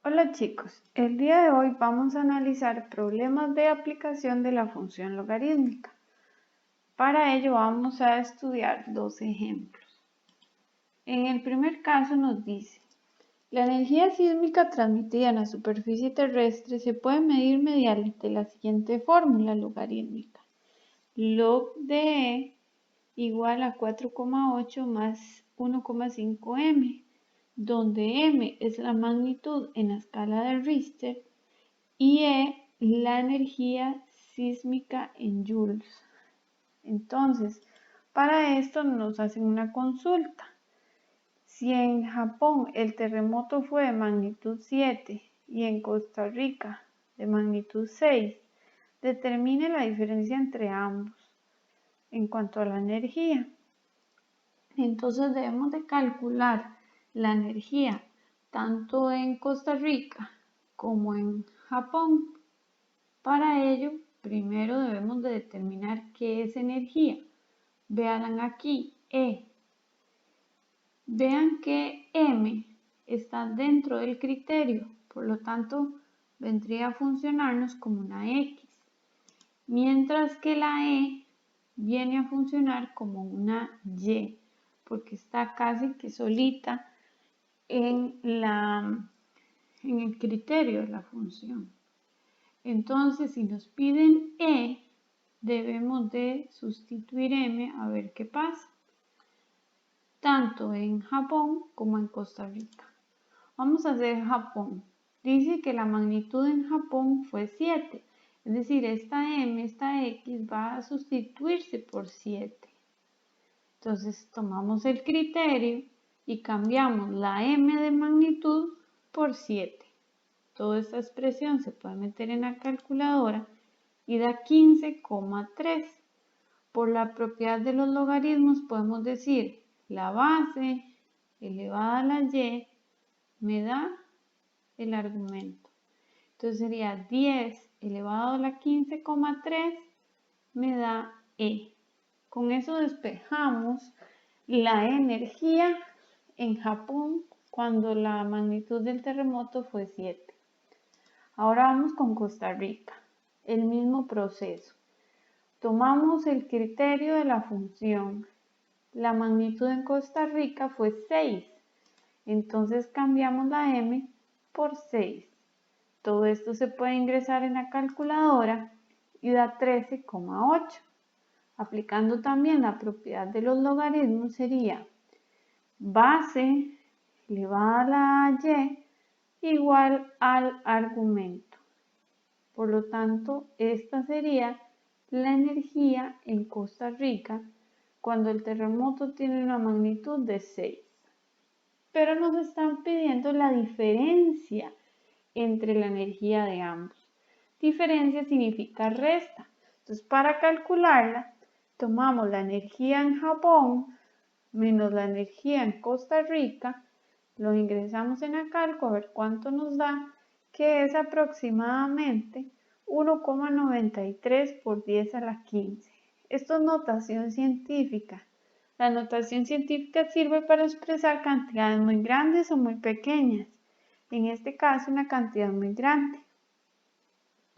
Hola chicos, el día de hoy vamos a analizar problemas de aplicación de la función logarítmica. Para ello vamos a estudiar dos ejemplos. En el primer caso nos dice, la energía sísmica transmitida en la superficie terrestre se puede medir mediante la siguiente fórmula logarítmica. Log de E igual a 4,8 más 1,5 m, donde m es la magnitud en la escala de Richter y E la energía sísmica en joules. Entonces, para esto nos hacen una consulta. Si en Japón el terremoto fue de magnitud 7 y en Costa Rica de magnitud 6, determine la diferencia entre ambos en cuanto a la energía. Entonces debemos de calcular la energía tanto en Costa Rica como en Japón. Para ello, primero debemos de determinar qué es energía. Vean aquí, E. Vean que M está dentro del criterio, por lo tanto, vendría a funcionarnos como una X, mientras que la E viene a funcionar como una Y, porque está casi que solita en el criterio de la función. Entonces, si nos piden E, debemos de sustituir M a ver qué pasa, tanto en Japón como en Costa Rica. Vamos a hacer Japón. Dice que la magnitud en Japón fue 7, es decir, esta M, esta X va a sustituirse por 7. Entonces tomamos el criterio y cambiamos la M de magnitud por 7. Toda esta expresión se puede meter en la calculadora y da 15,3. Por la propiedad de los logaritmos podemos decir la base elevada a la y me da el argumento. Entonces sería 10 elevado a la 15,3 me da E. Con eso despejamos la energía en Japón cuando la magnitud del terremoto fue 7. Ahora vamos con Costa Rica. El mismo proceso. Tomamos el criterio de la función. La magnitud en Costa Rica fue 6. Entonces cambiamos la M por 6. Todo esto se puede ingresar en la calculadora y da 13,8. Aplicando también la propiedad de los logaritmos sería base elevada a la y igual al argumento. Por lo tanto, esta sería la energía en Costa Rica cuando el terremoto tiene una magnitud de 6. Pero nos están pidiendo la diferencia entre la energía de ambos. Diferencia significa resta. Entonces, para calcularla, tomamos la energía en Japón menos la energía en Costa Rica, lo ingresamos en la cálculo a ver cuánto nos da, que es aproximadamente 1,93 por 10 a la 15. Esto es notación científica. La notación científica sirve para expresar cantidades muy grandes o muy pequeñas. En este caso, una cantidad muy grande.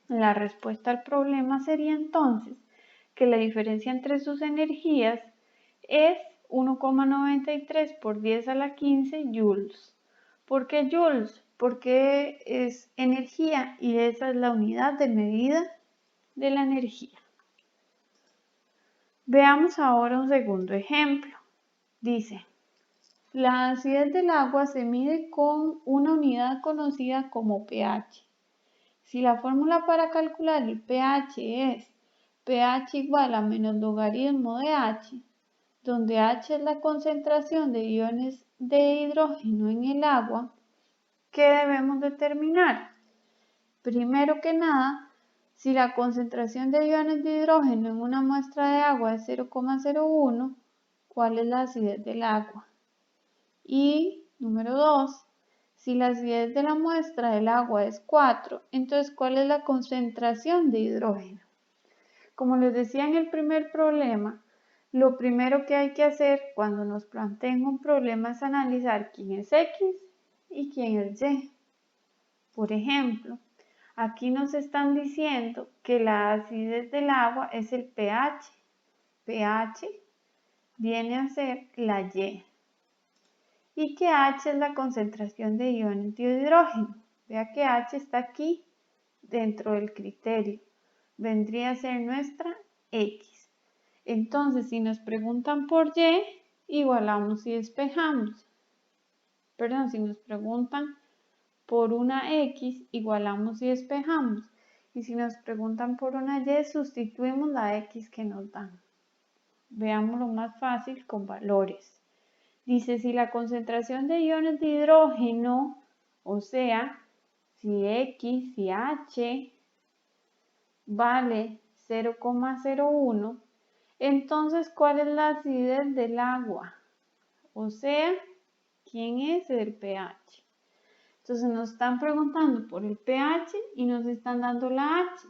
La respuesta al problema sería entonces que la diferencia entre sus energías es 1,93 por 10 a la 15 joules. ¿Por qué joules? Porque es energía y esa es la unidad de medida de la energía. Veamos ahora un segundo ejemplo. Dice, la acidez del agua se mide con una unidad conocida como pH. Si la fórmula para calcular el pH es pH igual a menos logaritmo de H, donde H es la concentración de iones de hidrógeno en el agua, ¿qué debemos determinar? Primero que nada, si la concentración de iones de hidrógeno en una muestra de agua es 0,01, ¿cuál es la acidez del agua? Y número 2, si la acidez de la muestra del agua es 4, entonces ¿cuál es la concentración de hidrógeno? Como les decía en el primer problema, lo primero que hay que hacer cuando nos planteen un problema es analizar quién es X y quién es Y. Por ejemplo, aquí nos están diciendo que la acidez del agua es el pH. pH viene a ser la Y. Y que H es la concentración de iones de hidrógeno. Vea que H está aquí dentro del criterio. Vendría a ser nuestra X. Entonces, si nos preguntan por Y, igualamos y despejamos. Perdón, si nos preguntan por una X, igualamos y despejamos. Y si nos preguntan por una Y, sustituimos la X que nos dan. Veámoslo más fácil con valores. Dice, si la concentración de iones de hidrógeno, o sea, si X, si H vale 0,01, entonces, ¿cuál es la acidez del agua? O sea, ¿quién es el pH? Entonces nos están preguntando por el pH y nos están dando la H.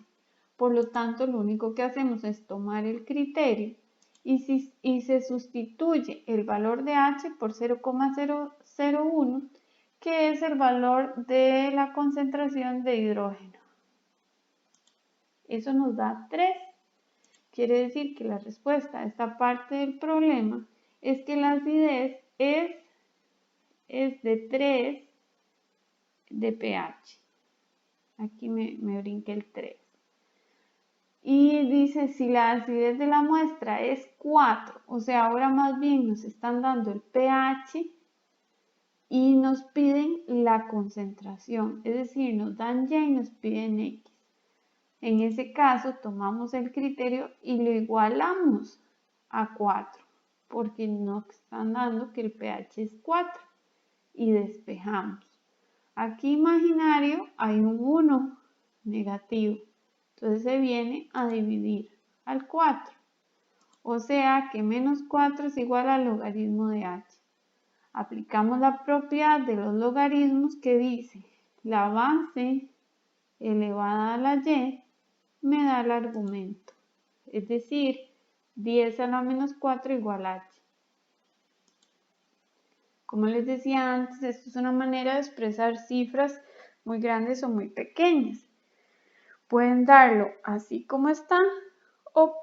Por lo tanto, lo único que hacemos es tomar el criterio y se sustituye el valor de H por 0,001, que es el valor de la concentración de hidrógeno. Eso nos da 3. Quiere decir que la respuesta a esta parte del problema es que la acidez es de 3 de pH. Aquí me brinqué el 3. Y dice, si la acidez de la muestra es 4, o sea, ahora más bien nos están dando el pH y nos piden la concentración, es decir, nos dan Y y nos piden X. En ese caso, tomamos el criterio y lo igualamos a 4, porque nos están dando que el pH es 4 y despejamos. Aquí imaginario hay un 1 negativo. Entonces se viene a dividir al 4. O sea que menos 4 es igual al logaritmo de h. Aplicamos la propiedad de los logaritmos que dice la base elevada a la y me da el argumento. Es decir, 10 a la menos 4 igual a h. Como les decía antes, esto es una manera de expresar cifras muy grandes o muy pequeñas. Pueden darlo así como está o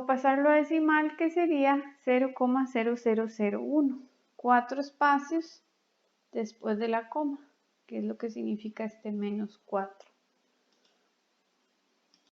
pasarlo a decimal, que sería 0,0001. 4 espacios después de la coma, que es lo que significa este menos 4.